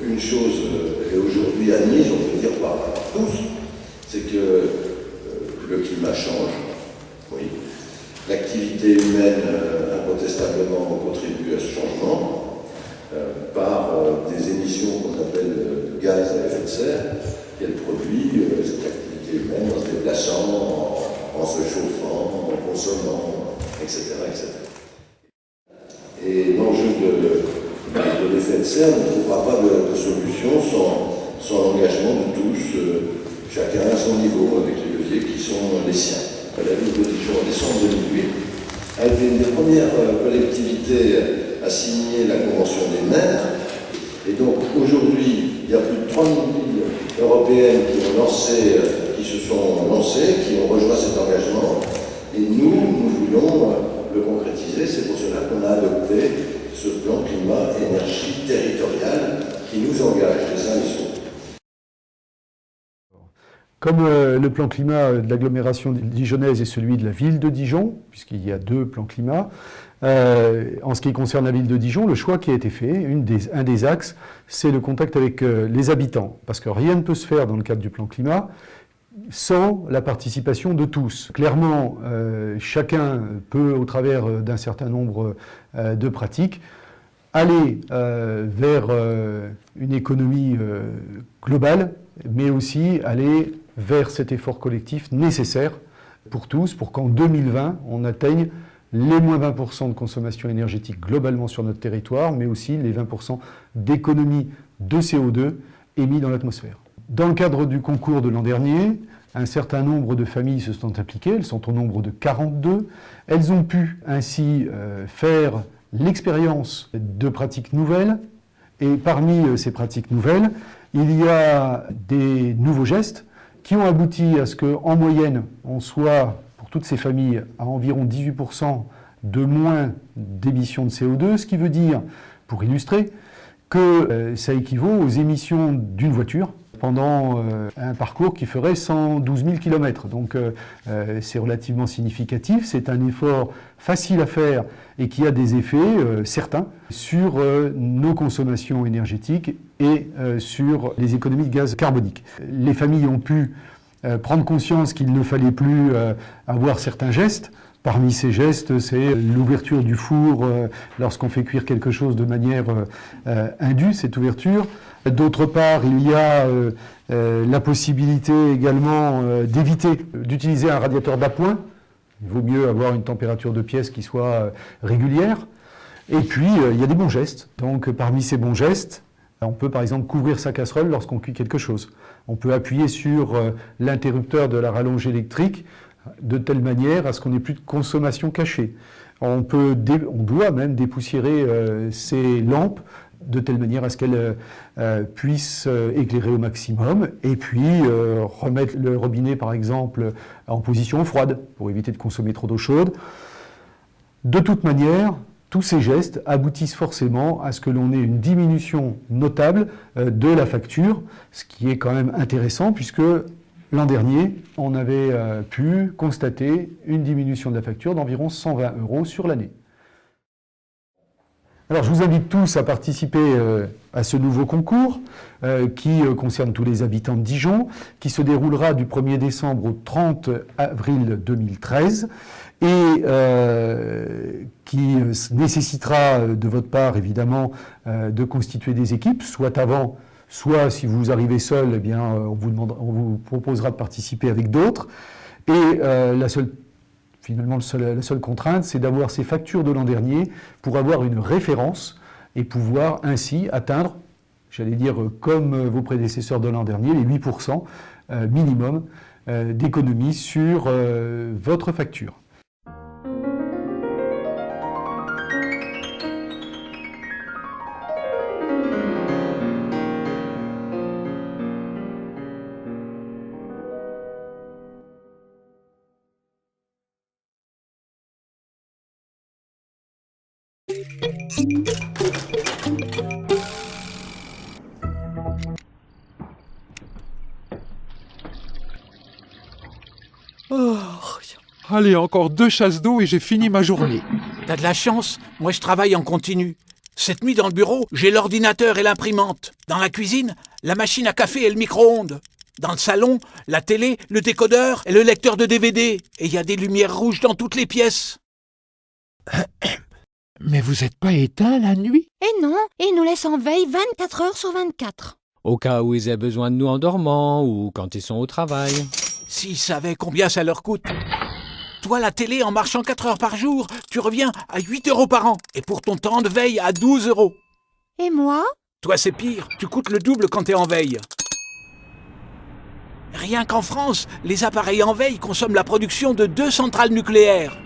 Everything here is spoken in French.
Une chose est aujourd'hui admise, on peut dire par tous, c'est que le climat change. Oui. L'activité humaine incontestablement contribue à ce changement par des émissions qu'on appelle de gaz à effet de serre qu'elle produit, cette activité humaine, en se déplaçant, en se chauffant, en consommant, etc. etc. Et l'enjeu de l'effet de serre ne trouvera pas de solution sans l'engagement de tous, chacun à son niveau, avec les leviers qui sont les siens. La ville de Dijon, en décembre 2008, a été une des premières collectivités à signer la Convention des maires. Et donc aujourd'hui, il y a plus de 3000 villes européennes qui se sont lancées, qui ont rejoint cet engagement. Et nous voulons le concrétiser. C'est pour cela qu'on a adopté ce plan climat-énergie territorial qui nous engage les uns les autres. Comme le plan climat de l'agglomération dijonnaise et celui de la ville de Dijon, puisqu'il y a deux plans climat, en ce qui concerne la ville de Dijon, le choix qui a été fait, un des axes, c'est le contact avec les habitants. Parce que rien ne peut se faire dans le cadre du plan climat sans la participation de tous. Clairement, chacun peut, au travers d'un certain nombre de pratiques, aller vers une économie globale, mais aussi aller vers cet effort collectif nécessaire pour tous, pour qu'en 2020, on atteigne les moins 20% de consommation énergétique globalement sur notre territoire, mais aussi les 20% d'économie de CO2 émis dans l'atmosphère. Dans le cadre du concours de l'an dernier, un certain nombre de familles se sont impliquées, elles sont au nombre de 42. Elles ont pu ainsi faire l'expérience de pratiques nouvelles, et parmi ces pratiques nouvelles, il y a des nouveaux gestes qui ont abouti à ce qu'en moyenne, on soit, pour toutes ces familles, à environ 18% de moins d'émissions de CO2, ce qui veut dire, pour illustrer, que ça équivaut aux émissions d'une voiture pendant un parcours qui ferait 112 000 km. Donc c'est relativement significatif, c'est un effort facile à faire et qui a des effets certains sur nos consommations énergétiques et sur les économies de gaz carbonique. Les familles ont pu prendre conscience qu'il ne fallait plus avoir certains gestes. Parmi ces gestes, c'est l'ouverture du four lorsqu'on fait cuire quelque chose de manière indue, cette ouverture. D'autre part, il y a la possibilité également d'éviter d'utiliser un radiateur d'appoint. Il vaut mieux avoir une température de pièce qui soit régulière. Et puis, il y a des bons gestes. Donc, parmi ces bons gestes, on peut par exemple couvrir sa casserole lorsqu'on cuit quelque chose. On peut appuyer sur l'interrupteur de la rallonge électrique de telle manière à ce qu'on n'ait plus de consommation cachée. On doit même dépoussiérer ces lampes de telle manière à ce qu'elles puissent éclairer au maximum, et puis remettre le robinet par exemple en position froide pour éviter de consommer trop d'eau chaude. De toute manière, tous ces gestes aboutissent forcément à ce que l'on ait une diminution notable de la facture, ce qui est quand même intéressant puisque l'an dernier, on avait pu constater une diminution de la facture d'environ 120 € sur l'année. Alors, je vous invite tous à participer à ce nouveau concours qui concerne tous les habitants de Dijon, qui se déroulera du 1er décembre au 30 avril 2013 et qui nécessitera de votre part, évidemment, de constituer des équipes, soit avant, soit si vous arrivez seul, eh bien, on vous proposera de participer avec d'autres. Et la seule contrainte, c'est d'avoir ces factures de l'an dernier pour avoir une référence et pouvoir ainsi atteindre, j'allais dire comme vos prédécesseurs de l'an dernier, les 8% minimum d'économie sur votre facture. Oh, allez, encore 2 chasses d'eau et j'ai fini ma journée. T'as de la chance, moi je travaille en continu. Cette nuit dans le bureau, j'ai l'ordinateur et l'imprimante. Dans la cuisine, la machine à café et le micro-ondes. Dans le salon, la télé, le décodeur et le lecteur de DVD. Et il y a des lumières rouges dans toutes les pièces. Mais vous êtes pas éteint la nuit? Et non, ils nous laissent en veille 24 heures sur 24. Au cas où ils aient besoin de nous en dormant ou quand ils sont au travail. S'ils savaient combien ça leur coûte. Toi, la télé, en marchant 4 heures par jour, tu reviens à 8 € par an. Et pour ton temps de veille, à 12 €. Et moi? Toi, c'est pire. Tu coûtes le double quand t'es en veille. Rien qu'en France, les appareils en veille consomment la production de 2 centrales nucléaires.